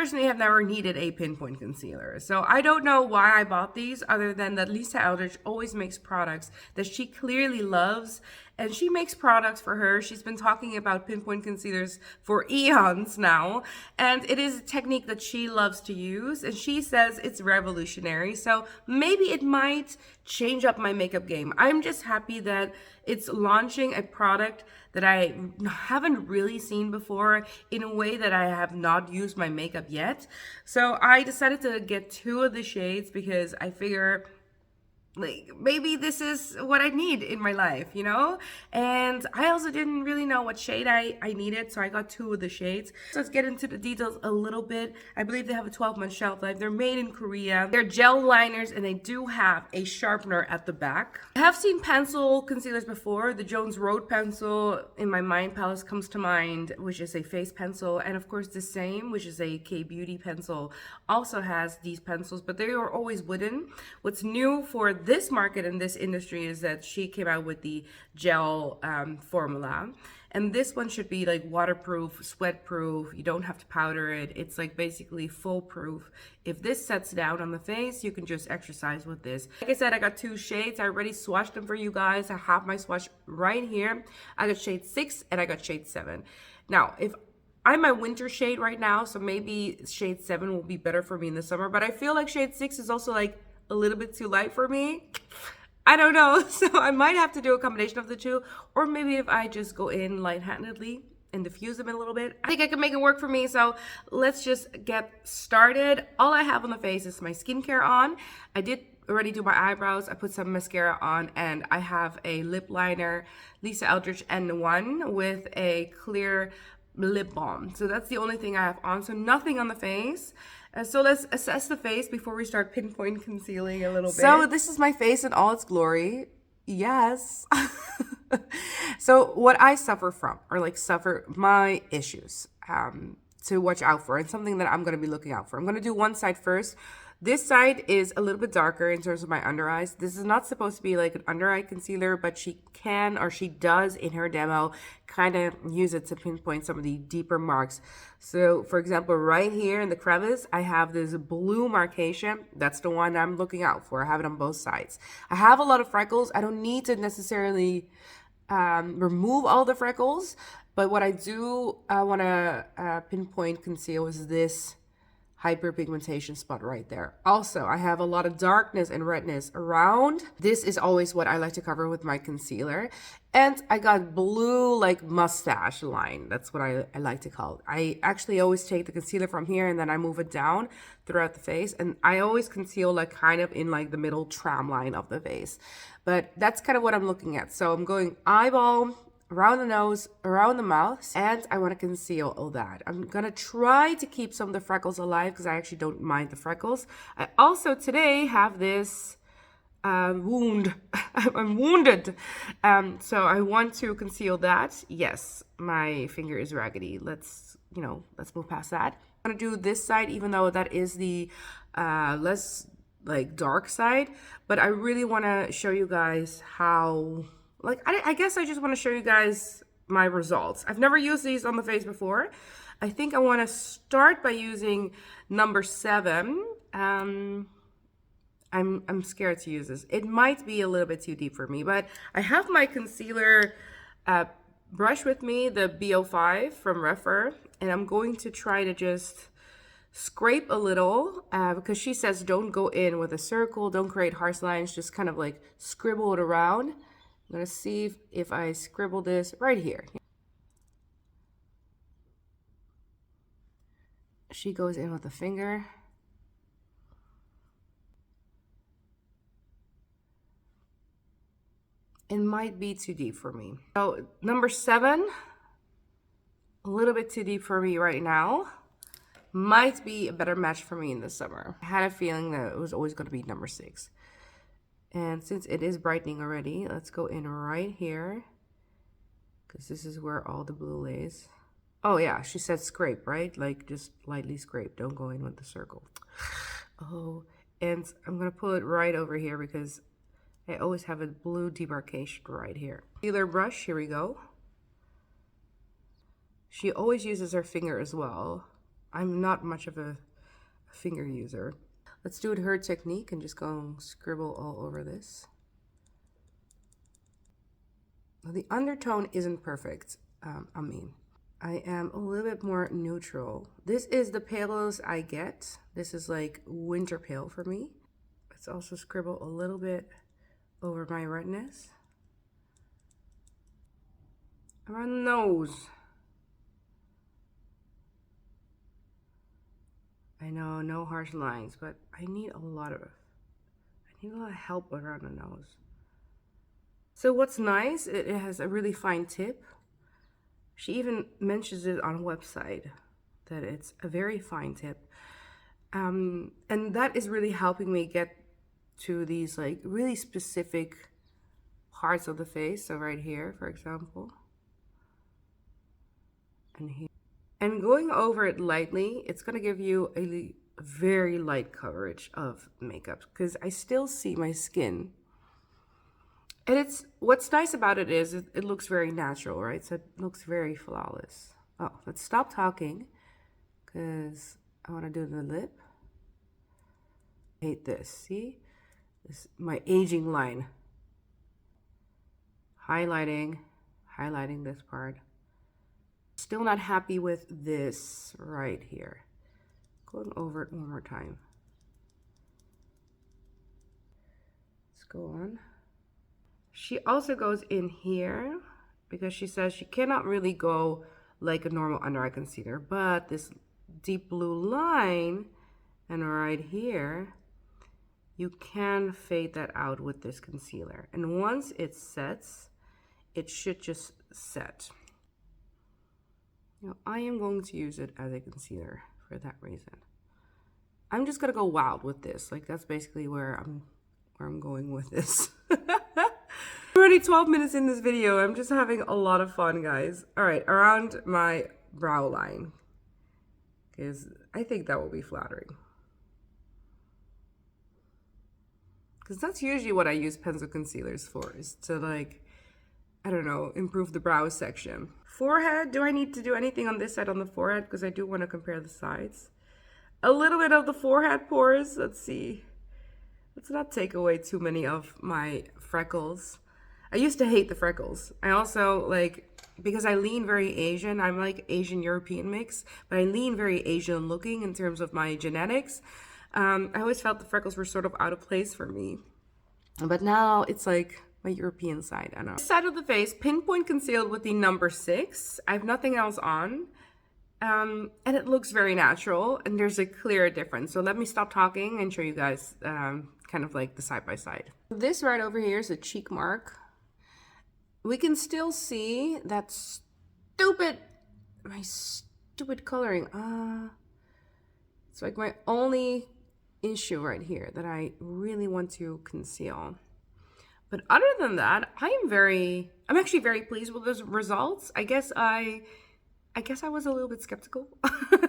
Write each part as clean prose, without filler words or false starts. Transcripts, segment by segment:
personally have never needed a pinpoint concealer. So I don't know why I bought these other than that Lisa Eldridge always makes products that she clearly loves. And she makes products for her. She's been talking about pinpoint concealers for eons now. And it is a technique that she loves to use. And she says it's revolutionary. So maybe it might change up my makeup game. I'm just happy that it's launching a product that I haven't really seen before in a way that I have not used my makeup yet. So I decided to get 2 of the shades because I figure like maybe this is what I need in my life, you know? And I also didn't really know what shade I needed, so I got 2 of the shades. So let's get into the details a little bit. I believe they have a 12-month shelf life. They're made in Korea. They're gel liners and they do have a sharpener at the back. I have seen pencil concealers before. The Jones Road pencil in my Mind Palace comes to mind, which is a face pencil. And of course the same, which is a K-Beauty pencil, also has these pencils, but they are always wooden. What's new for this market and this industry is that she came out with the gel formula, and this one should be like waterproof, sweat proof. You don't have to powder it. It's like basically foolproof. If this sets down on the face, you can just exercise with this. Like I said, I got 2 shades. I already swatched them for you guys. I have my swatch right here. I got shade 6 and I got shade 7. Now, if I'm my winter shade right now, so maybe shade 7 will be better for me in the summer, but I feel like shade 6 is also like a little bit too light for me. I don't know, so I might have to do a combination of the 2, or maybe if I just go in light-handedly and diffuse them a little bit, I think I can make it work for me. So let's just get started. All I have on the face is my skincare on. I did already do my eyebrows. I put some mascara on, and I have a lip liner, Lisa Eldridge N1 with a clear lip balm. So that's the only thing I have on, so nothing on the face. So let's assess the face before we start pinpoint concealing a little bit. So this is my face in all its glory. Yes. So what I suffer from, or like suffer my issues to watch out for, and something that I'm going to be looking out for. I'm going to do one side first. This side is a little bit darker in terms of my under eyes. This is not supposed to be like an under eye concealer, but she can, or she does in her demo, kind of use it to pinpoint some of the deeper marks. So for example, right here in the crevice, I have this blue marcation. That's the one I'm looking out for. I have it on both sides. I have a lot of freckles. I don't need to necessarily remove all the freckles, but what I do want to pinpoint conceal is this hyperpigmentation spot right there. Also, I have a lot of darkness and redness around. This is always what I like to cover with my concealer. And I got blue like mustache line. That's what I like to call it. I actually always take the concealer from here and then I move it down throughout the face. And I always conceal like kind of in like the middle tram line of the face. But that's kind of what I'm looking at. So I'm going eyeball, around the nose, around the mouth, and I want to conceal all that. I'm gonna try to keep some of the freckles alive because I actually don't mind the freckles. I also today have this wound. I'm wounded. So I want to conceal that. Yes, my finger is raggedy. Let's move past that. I'm gonna do this side, even though that is the less like dark side, but I really want to show you guys how, like, I guess I just want to show you guys my results. I've never used these on the face before. I think I want to start by using number 7. I'm scared to use this. It might be a little bit too deep for me, but I have my concealer brush with me, the BO5 from Refer, and I'm going to try to just scrape a little because she says don't go in with a circle, don't create harsh lines, just kind of like scribble it around. I'm going to see if I scribble this right here. She goes in with the finger. It might be too deep for me. So number 7, a little bit too deep for me right now. Might be a better match for me in the summer. I had a feeling that it was always going to be number 6. And since it is brightening already, let's go in right here, because this is where all the blue lays. Oh yeah, she said scrape, right? Like just lightly scrape. Don't go in with the circle. Oh, and I'm going to pull it right over here because I always have a blue demarcation right here. Concealer brush, here we go. She always uses her finger as well. I'm not much of a finger user. Let's do it her technique and just go and scribble all over this. Now, the undertone isn't perfect. I am a little bit more neutral. This is the palest I get. This is like winter pale for me. Let's also scribble a little bit over my redness. Around the nose. I know, no harsh lines, but I need a lot of help around the nose. So what's nice, it has a really fine tip. She even mentions it on a website that it's a very fine tip. And that is really helping me get to these like really specific parts of the face. So right here, for example, and here. And going over it lightly, it's going to give you a very light coverage of makeup because I still see my skin. And what's nice about it is it looks very natural, right? So it looks very flawless. Oh, let's stop talking because I want to do the lip. I hate this. See? This my aging line. Highlighting this part. Still not happy with this right here. Going over it one more time. Let's go on. She also goes in here because she says she cannot really go like a normal under eye concealer, but this deep blue line and right here, you can fade that out with this concealer. And once it sets, it should just set. Now, I am going to use it as a concealer for that reason. I'm just gonna go wild with this. Like that's basically where I'm going with this. Already 12 minutes in this video. I'm just having a lot of fun, guys. All right, around my brow line, because I think that will be flattering. Because that's usually what I use pencil concealers for, is to like, I don't know, improve the brow section. Forehead, do I need to do anything on this side on the forehead? Because I do want to compare the sides. A little bit of the forehead pores. Let's see. Let's not take away too many of my freckles. I used to hate the freckles. I also like, because I lean very Asian, I'm like Asian European mix, but I lean very Asian looking in terms of my genetics. I always felt the freckles were sort of out of place for me. But now it's like my European side, I don't know. This side of the face, pinpoint concealed with the number 6. I have nothing else on. And it looks very natural and there's a clear difference. So let me stop talking and show you guys kind of like the side by side. This right over here is a cheek mark. We can still see that my stupid coloring. It's like my only issue right here that I really want to conceal. But other than that, I'm actually very pleased with those results. I guess I was a little bit skeptical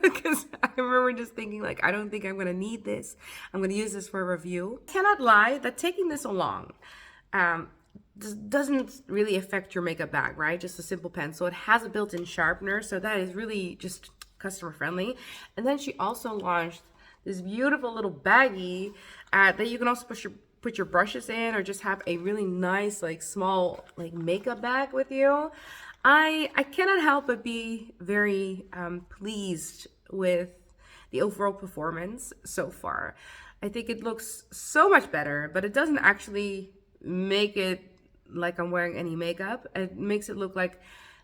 because I remember just thinking like, I don't think I'm gonna need this. I'm gonna use this for a review. Cannot lie that taking this along doesn't really affect your makeup bag, right? Just a simple pencil. It has a built-in sharpener, so that is really just customer friendly. And then she also launched this beautiful little baggie that you can also put your brushes in, or just have a really nice like small like makeup bag with you. I cannot help but be very pleased with the overall performance so far. I think it looks so much better, but it doesn't actually make it like I'm wearing any makeup. It makes it look like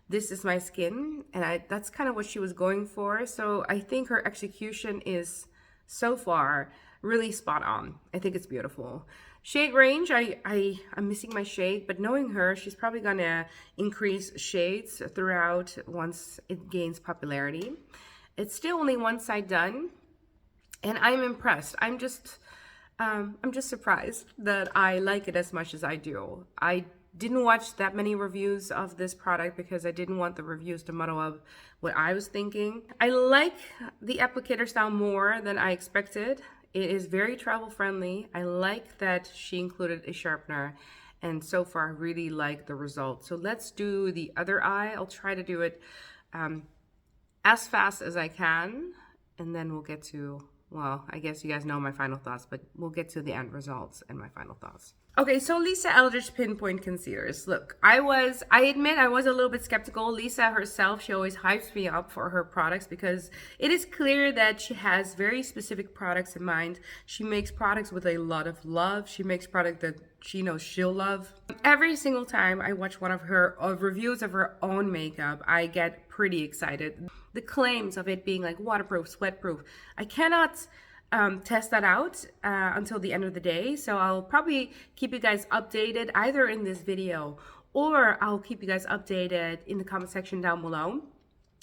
this is my skin, and that's kind of what she was going for. So I think her execution is so far really spot on. I think it's beautiful. Shade range, I'm missing my shade, but knowing her, she's probably gonna increase shades throughout once it gains popularity. It's still only one side done, and I'm impressed. I'm just surprised that I like it as much as I do. I didn't watch that many reviews of this product because I didn't want the reviews to muddle up what I was thinking. I like the applicator style more than I expected. It is very travel friendly. I like that she included a sharpener, and so far I really like the result. So let's do the other eye. I'll try to do it as fast as I can, and then we'll get to, well, I guess you guys know my final thoughts, but we'll get to the end results and my final thoughts. Okay, so Lisa Eldridge Pinpoint concealers. Look, I admit I was a little bit skeptical. Lisa herself, she always hypes me up for her products because it is clear that she has very specific products in mind. She makes products with a lot of love. She makes products that she knows she'll love. Every single time I watch one of her reviews of her own makeup, I get pretty excited. The claims of it being like waterproof, sweatproof, I cannot test that out until the end of the day. So I'll probably keep you guys updated either in this video, or I'll keep you guys updated in the comment section down below.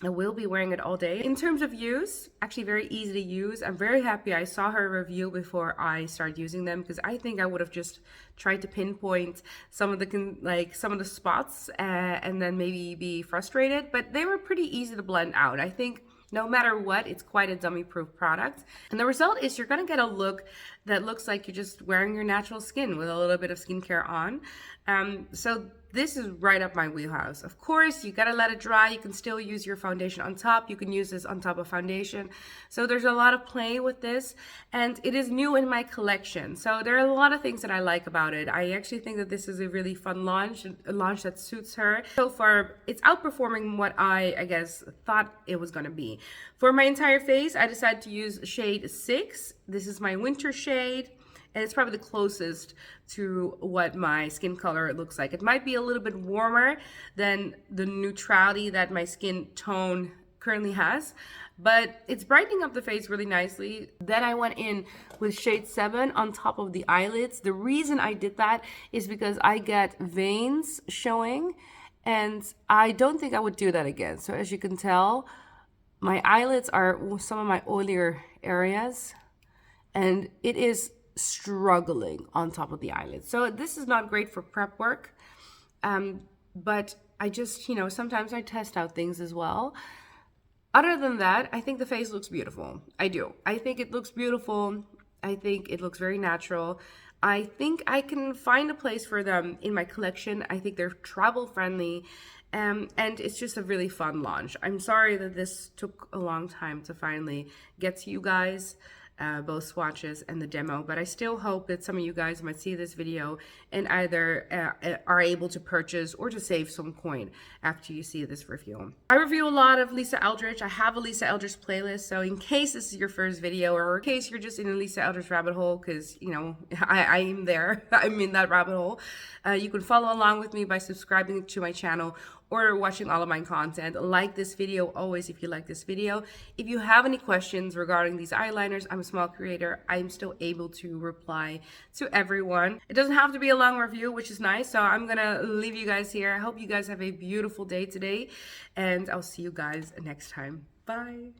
I will be wearing it all day. In terms of use, actually very easy to use. I'm very happy I saw her review before I started using them, because I think I would have just tried to pinpoint some of the spots and then maybe be frustrated, but they were pretty easy to blend out. I think no matter what, it's quite a dummy-proof product. And the result is you're gonna get a look that looks like you're just wearing your natural skin with a little bit of skincare on. So this is right up my wheelhouse. Of course, you gotta let it dry. You can still use your foundation on top. You can use this on top of foundation. So there's a lot of play with this, and it is new in my collection. So there are a lot of things that I like about it. I actually think that this is a really fun launch, a launch that suits her. So far, it's outperforming what I guess, thought it was gonna be. For my entire face, I decided to use shade 6. This is my winter shade. And it's probably the closest to what my skin color looks like. It might be a little bit warmer than the neutrality that my skin tone currently has, but it's brightening up the face really nicely. Then I went in with shade 7 on top of the eyelids. The reason I did that is because I get veins showing, and I don't think I would do that again. So as you can tell, my eyelids are some of my oilier areas, and it is struggling on top of the eyelids. So this is not great for prep work, but I just, sometimes I test out things as well. Other than that, I think the face looks beautiful. I do. I think it looks beautiful. I think it looks very natural. I think I can find a place for them in my collection. I think they're travel friendly, and it's just a really fun launch. I'm sorry that this took a long time to finally get to you guys. Both swatches and the demo, but I still hope that some of you guys might see this video and either are able to purchase or to save some coin after you see this review. I review a lot of Lisa Eldridge. I have a Lisa Eldridge playlist, so in case this is your first video, or in case you're just in a Lisa Eldridge rabbit hole, because I am there, I'm in that rabbit hole, you can follow along with me by subscribing to my channel or watching all of my content. Like this video always if you like this video. If you have any questions regarding these eyeliners, I'm a small creator. I'm still able to reply to everyone. It doesn't have to be a long review, which is nice. So I'm gonna leave you guys here. I hope you guys have a beautiful day today, and I'll see you guys next time. Bye.